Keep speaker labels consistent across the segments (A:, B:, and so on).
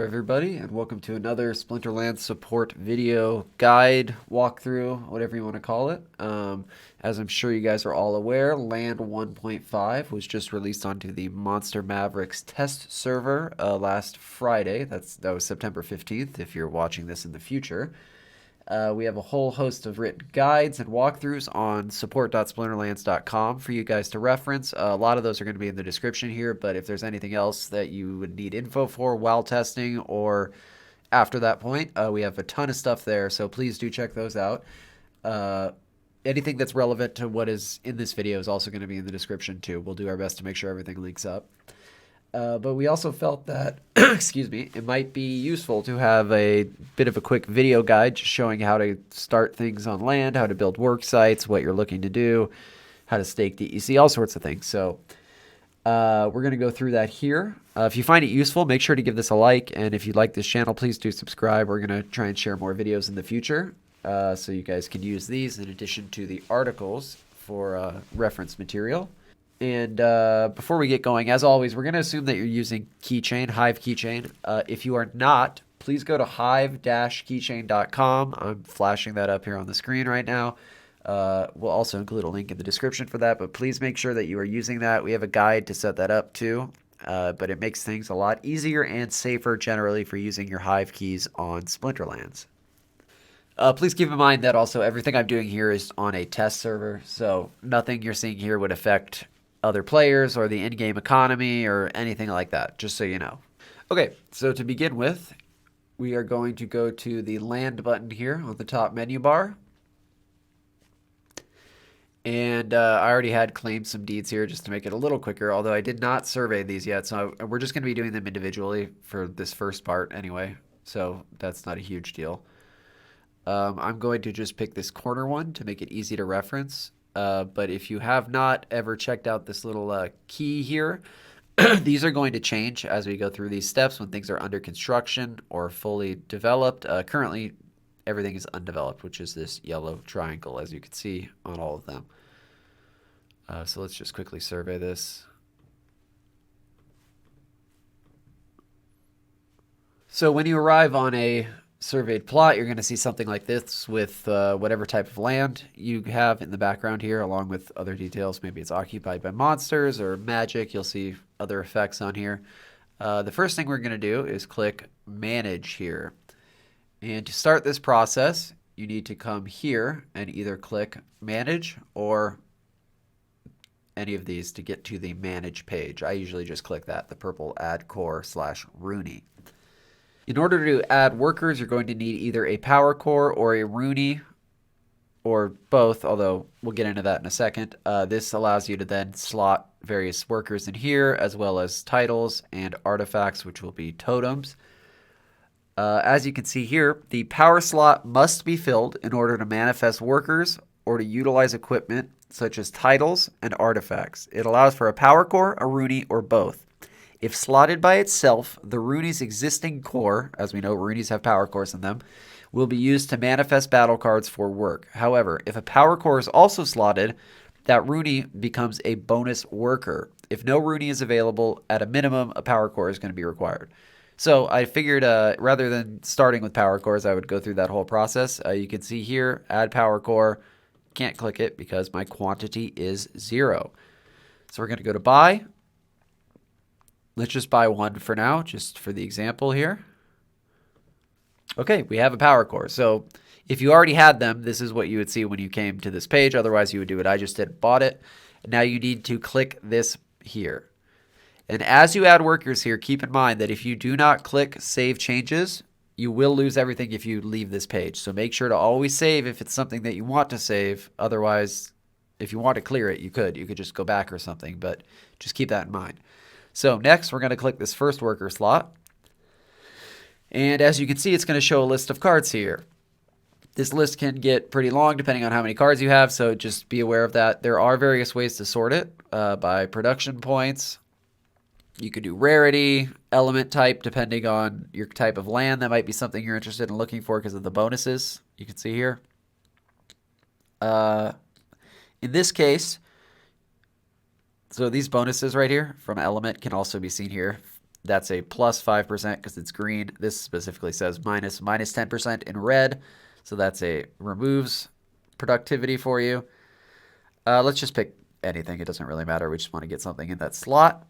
A: everybody, and welcome to another Splinterland support video guide, walkthrough, whatever you want to call it. As I'm sure you guys are all aware, Land 1.5 was just released onto the Monster Mavericks test server last Friday. That was September 15th, if you're watching this in the future. We have a whole host of written guides and walkthroughs on support.splinterlands.com for you guys to reference. A lot of those are going to be in the description here, but if there's anything else that you would need info for while testing or after that point, we have a ton of stuff there, so please do check those out. Anything that's relevant to what is in this video is also going to be in the description too. We'll do our best to make sure everything links up. But we also felt that, excuse me, it might be useful to have a bit of a quick video guide just showing how to start things on land, how to build work sites, what you're looking to do, how to stake DEC, all sorts of things. So we're going to go through that here. If you find it useful, make sure to give this a like. And if you like this channel, please do subscribe. We're going to try and share more videos in the future so you guys can use these in addition to the articles for reference material. And before we get going, as always, we're going to assume that you're using Keychain, Hive Keychain. If you are not, please go to hive-keychain.com. I'm flashing that up here on the screen right now. We'll also include a link in the description for that, but please make sure that you are using that. We have a guide to set that up too, but it makes things a lot easier and safer generally for using your Hive keys on Splinterlands. Please keep in mind that also everything I'm doing here is on a test server, so nothing you're seeing here would affect other players or the in-game economy or anything like that, just so you know. Okay, so to begin with, we are going to go to the land button here on the top menu bar. And I already had claimed some deeds here just to make it a little quicker, although I did not survey these yet, so we're just going to be doing them individually for this first part anyway, so that's not a huge deal. I'm going to just pick this corner one to make it easy to reference. But if you have not ever checked out this little key here, these are going to change as we go through these steps when things are under construction or fully developed. Currently, everything is undeveloped, which is this yellow triangle, as you can see on all of them. So let's just quickly survey this. So when you arrive on a surveyed plot, you're going to see something like this with whatever type of land you have in the background here, along with other details. Maybe it's occupied by monsters or magic. You'll see other effects on here. The first thing we're going to do is click Manage here. And to start this process, you need to come here and either click Manage or any of these to get to the Manage page. I usually just click that, the purple Add Core / Runi. In order to add workers, you're going to need either a Powercore or a Runi, or both, although we'll get into that in a second. This allows you to then slot various workers in here, as well as titles and artifacts, which will be totems. As you can see here, the power slot must be filled in order to manifest workers or to utilize equipment, such as titles and artifacts. It allows for a Powercore, a Runi, or both. If slotted by itself, the Runi's existing core, as we know Runis have power cores in them, will be used to manifest battle cards for work. However, if a power core is also slotted, that Runi becomes a bonus worker. If no Runi is available, at a minimum, a power core is going to be required. So I figured rather than starting with power cores, I would go through that whole process. You can see here, add power core. Can't click it because my quantity is 0. So we're going to go to buy. Let's just buy one for now, just for the example here. Okay, we have a power core. So if you already had them, this is what you would see when you came to this page. Otherwise, you would do what I just did, bought it. Now you need to click this here. And as you add workers here, keep in mind that if you do not click Save Changes, you will lose everything if you leave this page. So make sure to always save if it's something that you want to save. Otherwise, if you want to clear it, you could. You could just go back or something, but just keep that in mind. So next, we're going to click this first worker slot. And as you can see, it's going to show a list of cards here. This list can get pretty long depending on how many cards you have, so just be aware of that. There are various ways to sort it by production points. You could do rarity, element type, depending on your type of land. That might be something you're interested in looking for because of the bonuses you can see here. In this case, so these bonuses right here from element can also be seen here. That's a plus 5% because it's green. This specifically says minus 10% in red. So that's a removes productivity for you. Let's just pick anything. It doesn't really matter. We just want to get something in that slot.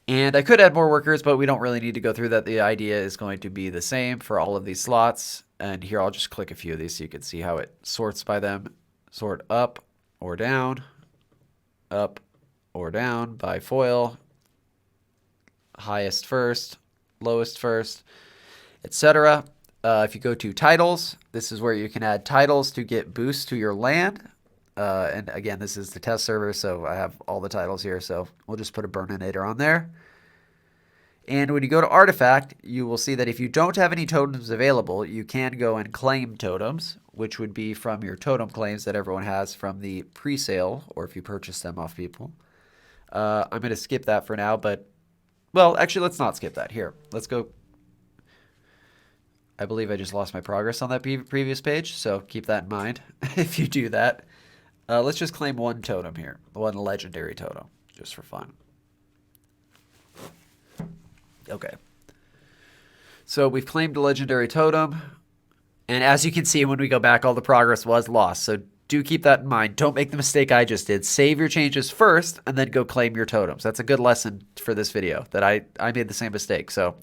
A: And I could add more workers, but we don't really need to go through that. The idea is going to be the same for all of these slots. And here I'll just click a few of these so you can see how it sorts by them. Sort up or down by foil, highest first, lowest first, etc. If you go to titles, this is where you can add titles to get boosts to your land. And again, this is the test server, so I have all the titles here. So we'll just put a Burninator on there. And when you go to Artifact, you will see that if you don't have any totems available, you can go and claim totems, which would be from your totem claims that everyone has from the pre-sale, or if you purchase them off people. I'm going to skip that for now, but, well, actually, let's not skip that. Here, let's go. I believe I just lost my progress on that previous page, so keep that in mind if you do that. Let's just claim one totem here, one legendary totem, just for fun. Okay. So we've claimed a legendary totem. And as you can see, when we go back, all the progress was lost. So do keep that in mind. Don't make the mistake I just did. Save your changes first and then go claim your totems. That's a good lesson for this video that I made the same mistake. So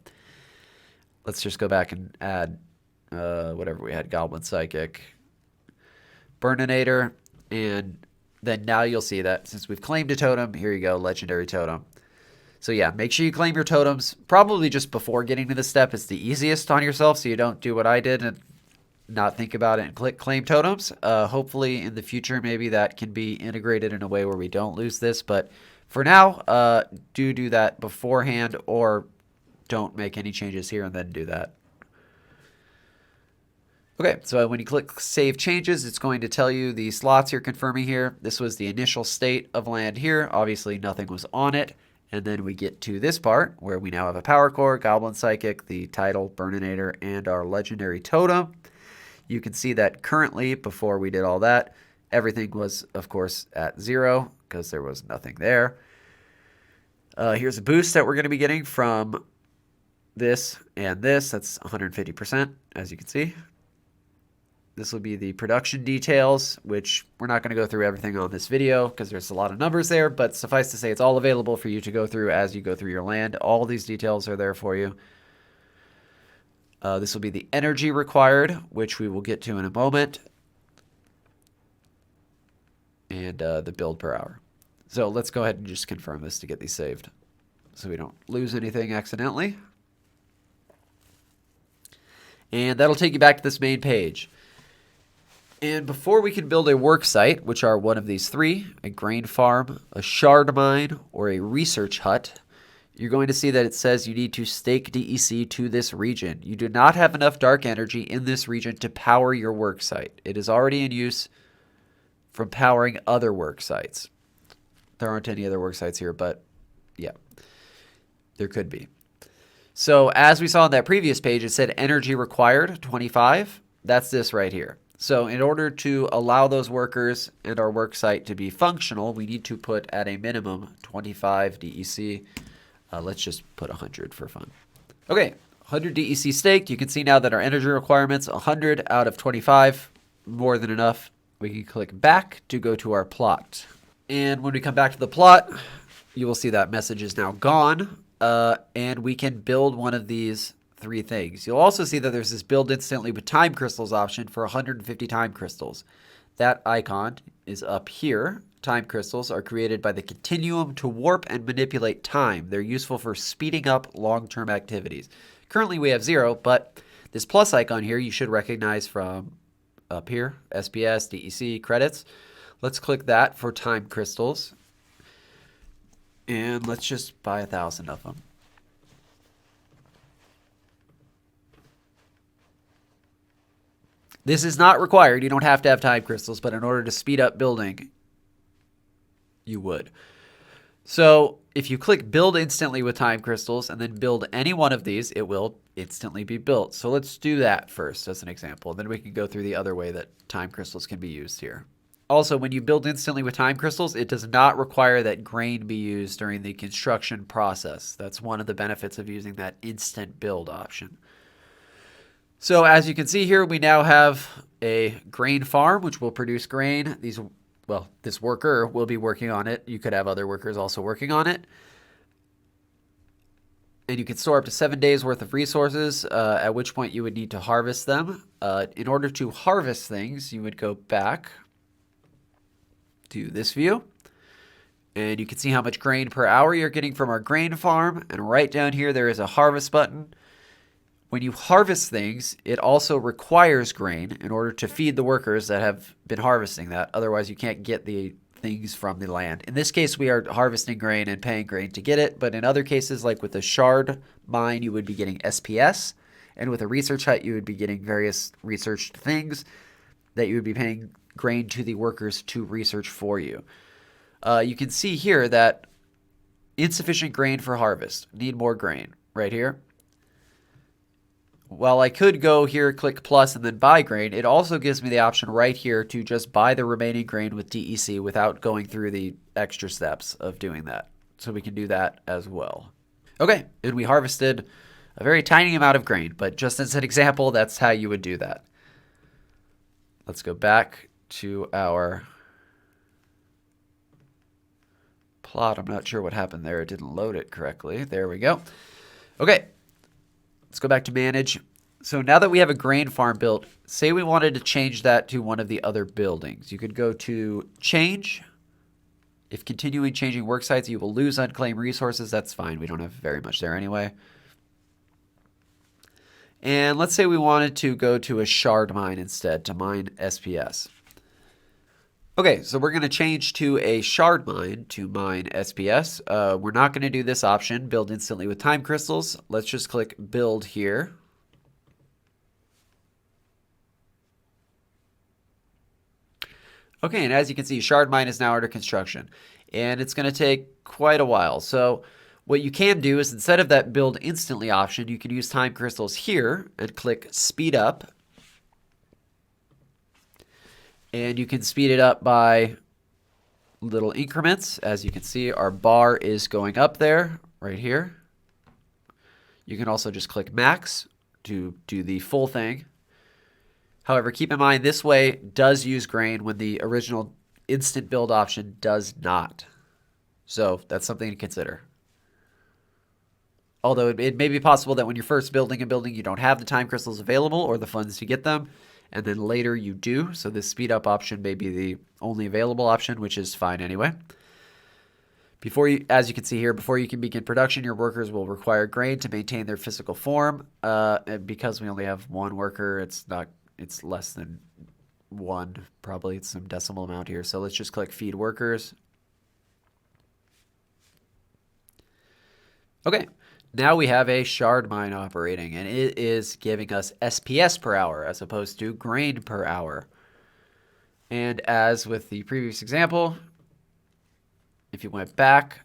A: let's just go back and add whatever we had. Goblin Psychic, Burninator. And then now you'll see that since we've claimed a totem, here you go, legendary totem. So yeah, make sure you claim your totems probably just before getting to this step. It's the easiest on yourself, so you don't do what I did and not think about it and click claim totems. Hopefully in the future, maybe that can be integrated in a way where we don't lose this. But for now, do that beforehand, or don't make any changes here and then do that. Okay, so when you click Save Changes, it's going to tell you the slots you're confirming here. This was the initial state of land here. Obviously, nothing was on it. And then we get to this part where we now have a Powercore, Goblin Psychic, the title, Burninator, and our legendary totem. You can see that currently, before we did all that, everything was, of course, at 0 because there was nothing there. Here's a boost that we're going to be getting from this and this. That's 150%, as you can see. This will be the production details, which we're not going to go through everything on this video because there's a lot of numbers there, but suffice to say it's all available for you to go through as you go through your land. All these details are there for you. This will be the energy required, which we will get to in a moment, and the build per hour. So let's go ahead and just confirm this to get these saved so we don't lose anything accidentally. And that'll take you back to this main page. And before we can build a worksite, which are one of these three, a grain farm, a shard mine, or a research hut, you're going to see that it says you need to stake DEC to this region. You do not have enough dark energy in this region to power your worksite. It is already in use from powering other worksites. There aren't any other worksites here, but yeah, there could be. So as we saw on that previous page, it said energy required, 25. That's this right here. So in order to allow those workers and our worksite to be functional, we need to put at a minimum 25 DEC. Let's just put 100 for fun. Okay, 100 DEC staked. You can see now that our energy requirement's 100 out of 25, more than enough. We can click back to go to our plot. And when we come back to the plot, you will see that message is now gone. And we can build one of these three things. You'll also see that there's this build instantly with time crystals option for 150 time crystals. That icon is up here. Time crystals are created by the continuum to warp and manipulate time. They're useful for speeding up long-term activities. Currently we have 0, but this plus icon here you should recognize from up here, SPS, DEC, credits. Let's click that for time crystals. And let's just buy 1,000 of them. This is not required. You don't have to have time crystals, but in order to speed up building, you would. So if you click build instantly with time crystals and then build any one of these, it will instantly be built. So let's do that first as an example. Then we can go through the other way that time crystals can be used here. Also, when you build instantly with time crystals, it does not require that grain be used during the construction process. That's one of the benefits of using that instant build option. So as you can see here, we now have a grain farm, which will produce grain. This worker will be working on it. You could have other workers also working on it. And you can store up to 7 days worth of resources, at which point you would need to harvest them. In order to harvest things, you would go back to this view. And you can see how much grain per hour you're getting from our grain farm. And right down here, there is a harvest button. When you harvest things, it also requires grain in order to feed the workers that have been harvesting that. Otherwise, you can't get the things from the land. In this case, we are harvesting grain and paying grain to get it. But in other cases, like with a shard mine, you would be getting SPS. And with a research hut, you would be getting various researched things that you would be paying grain to the workers to research for you. You can see here that insufficient grain for harvest. Need more grain right here. While I could go here, click plus, and then buy grain, it also gives me the option right here to just buy the remaining grain with DEC without going through the extra steps of doing that. So we can do that as well. Okay, and we harvested a very tiny amount of grain, but just as an example, that's how you would do that. Let's go back to our plot. I'm not sure what happened there. It didn't load it correctly. There we go. Okay. Let's go back to manage. So now that we have a grain farm built, say we wanted to change that to one of the other buildings. You could go to change. If continuing changing worksites, you will lose unclaimed resources. That's fine. We don't have very much there anyway. And let's say we wanted to go to a shard mine instead to mine SPS. Okay, so we're going to change to a shard mine to mine SPS. We're not going to do this option, build instantly with time crystals. Let's just click build here. Okay, and as you can see, shard mine is now under construction. And it's going to take quite a while. So what you can do is instead of that build instantly option, you can use time crystals here and click speed up. And you can speed it up by little increments. As you can see, our bar is going up there, right here. You can also just click max to do the full thing. However, keep in mind, this way does use grain when the original instant build option does not. So that's something to consider. Although it may be possible that when you're first building a building, you don't have the time crystals available or the funds to get them. And then later you do. So this speed up option may be the only available option, which is fine anyway. As you can see here, before you can begin production, your workers will require grain to maintain their physical form. And because we only have one worker, it's less than one, probably. It's some decimal amount here. So let's just click feed workers. Okay. Now we have a shard mine operating, and it is giving us SPS per hour as opposed to grain per hour. And as with the previous example, if you went back,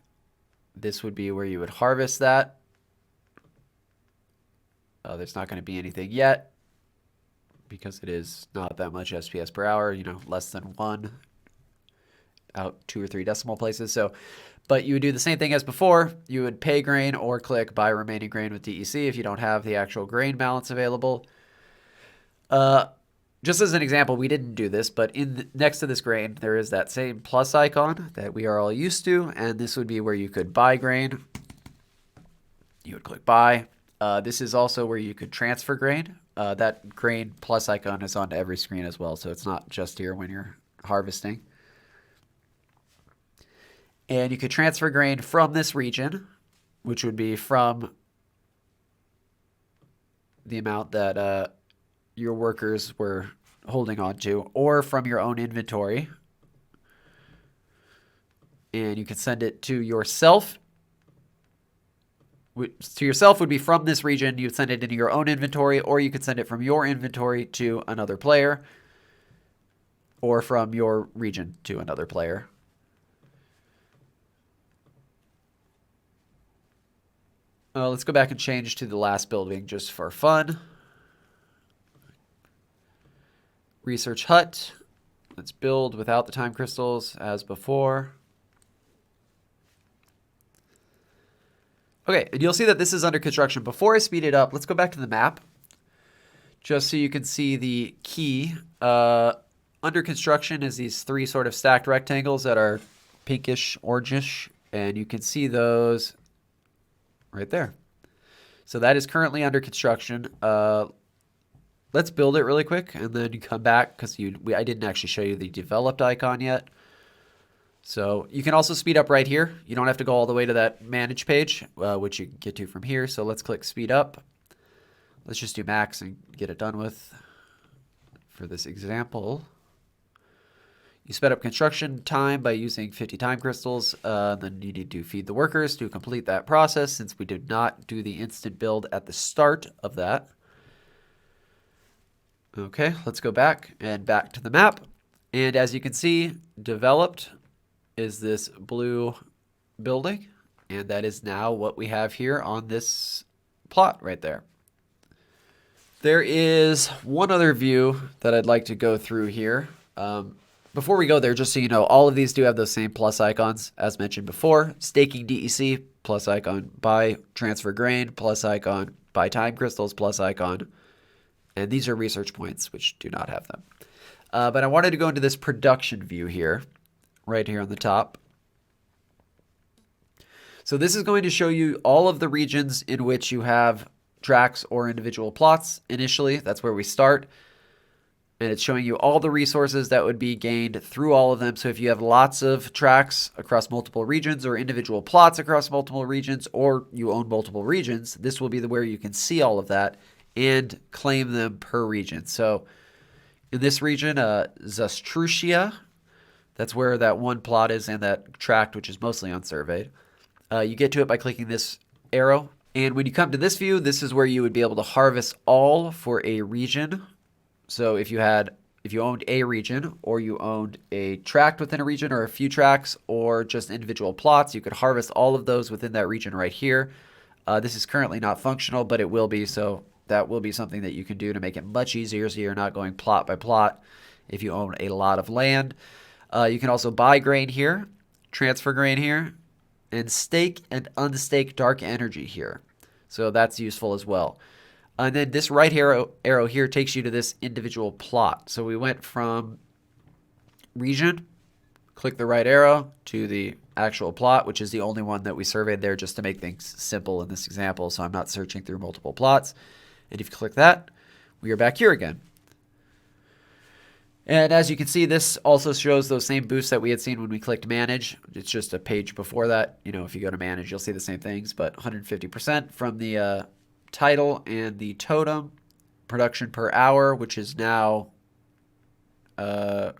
A: this would be where you would harvest that. There's not going to be anything yet because it is not that much SPS per hour, less than one out 2 or 3 decimal places. But you would do the same thing as before. You would pay grain or click buy remaining grain with DEC if you don't have the actual grain balance available. Just as an example, we didn't do this, but next to this grain, there is that same plus icon that we are all used to, and this would be where you could buy grain. You would click buy. This is also where you could transfer grain. That grain plus icon is on every screen as well, so it's not just here when you're harvesting. And you could transfer grain from this region, which would be from the amount that your workers were holding on to, or from your own inventory. And you can send it to yourself. To yourself would be from this region. You would send it into your own inventory, or you could send it from your inventory to another player, or from your region to another player. Let's go back and change to the last building just for fun. Research hut. Let's build without the time crystals as before. Okay, and you'll see that this is under construction. Before I speed it up, let's go back to the map, just so you can see the key. Under construction is these three sort of stacked rectangles that are pinkish, orangish, and you can see those right there. So that is currently under construction. Let's build it really quick, and then you come back, because I didn't actually show you the developed icon yet. So you can also speed up right here. You don't have to go all the way to that manage page, which you can get to from here. So let's click speed up. Let's just do max and get it done with for this example. You sped up construction time by using 50 time crystals. Then you need to feed the workers to complete that process, since we did not do the instant build at the start of that. Okay, let's go back and back to the map. And as you can see, developed is this blue building, and that is now what we have here on this plot right there. There is one other view that I'd like to go through here. Before we go there, just so you know, all of these do have those same plus icons as mentioned before. Staking DEC, plus icon. Buy transfer grain, plus icon. Buy time crystals, plus icon. And these are research points, which do not have them. But I wanted to go into this production view here, right here on the top. So this is going to show you all of the regions in which you have tracks or individual plots initially. That's where we start. And it's showing you all the resources that would be gained through all of them. So if you have lots of tracks across multiple regions, or individual plots across multiple regions, or you own multiple regions, this will be where you can see all of that and claim them per region. So in this region, Zastrusia, that's where that one plot is, and that tract, which is mostly unsurveyed. You get to it by clicking this arrow. And when you come to this view, this is where you would be able to harvest all for a region. So if you owned a region, or you owned a tract within a region, or a few tracts, or just individual plots, you could harvest all of those within that region right here. This is currently not functional, but it will be, so that will be something that you can do to make it much easier, so you're not going plot by plot if you own a lot of land. You can also buy grain here, transfer grain here, and stake and unstake dark energy here. So that's useful as well. And then this right arrow here takes you to this individual plot. So we went from region, click the right arrow, to the actual plot, which is the only one that we surveyed there, just to make things simple in this example, so I'm not searching through multiple plots. And if you click that, we are back here again. And as you can see, this also shows those same boosts that we had seen when we clicked manage. It's just a page before that. You know, if you go to manage, you'll see the same things, but 150% from the title and the totem. Production per hour, which is now, sorry,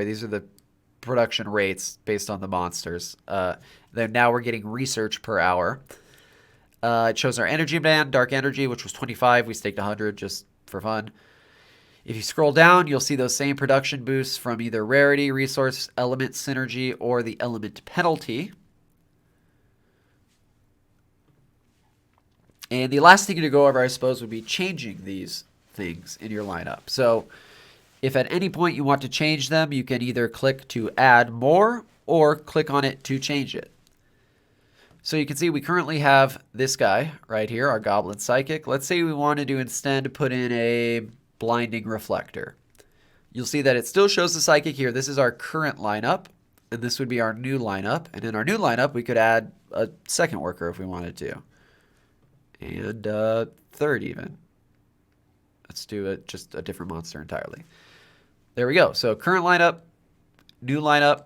A: these are the production rates based on the monsters. Then now we're getting research per hour. It shows our energy band, dark energy, which was 25. We staked 100 just for fun. If you scroll down, you'll see those same production boosts from either rarity, resource, element synergy, or the element penalty. And the last thing to go over, I suppose, would be changing these things in your lineup. So if at any point you want to change them, you can either click to add more or click on it to change it. So you can see we currently have this guy right here, our Goblin Psychic. Let's say we wanted to instead put in a Blinding Reflector. You'll see that it still shows the Psychic here. This is our current lineup, and this would be our new lineup. And in our new lineup, we could add a second worker if we wanted to. And third even. Let's do just a different monster entirely. There we go. So current lineup, new lineup.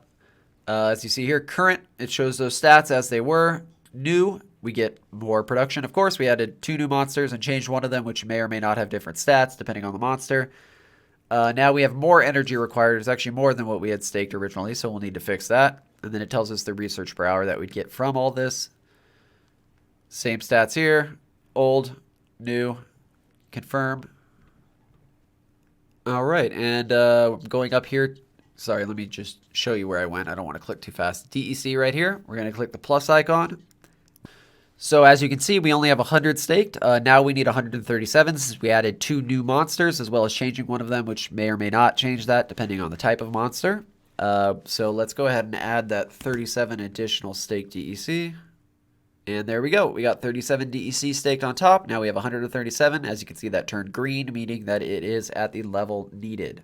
A: As you see here, current, it shows those stats as they were. New, we get more production. Of course, we added 2 new monsters and changed one of them, which may or may not have different stats depending on the monster. Now we have more energy required. It's actually more than what we had staked originally, so we'll need to fix that. And then it tells us the research per hour that we'd get from all this. Same stats here. Old, new, confirm. All right, and going up here. Sorry, let me just show you where I went. I don't want to click too fast. DEC right here. We're going to click the plus icon. So as you can see, we only have 100 staked. Now we need 137 since we added 2 new monsters as well as changing one of them, which may or may not change that depending on the type of monster. So let's go ahead and add that 37 additional stake DEC. And there we go. We got 37 DEC staked on top. Now we have 137. As you can see, that turned green, meaning that it is at the level needed.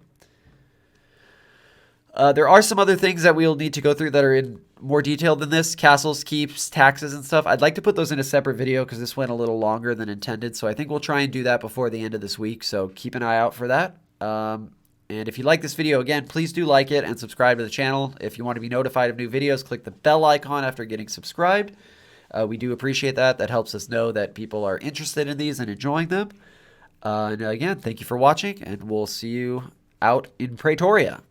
A: There are some other things that we'll need to go through that are in more detail than this. Castles, keeps, taxes, and stuff. I'd like to put those in a separate video because this went a little longer than intended. So I think we'll try and do that before the end of this week. So keep an eye out for that. And if you like this video, again, please do like it and subscribe to the channel. If you want to be notified of new videos, click the bell icon after getting subscribed. We do appreciate that. That helps us know that people are interested in these and enjoying them. And again, thank you for watching, and we'll see you out in Pretoria.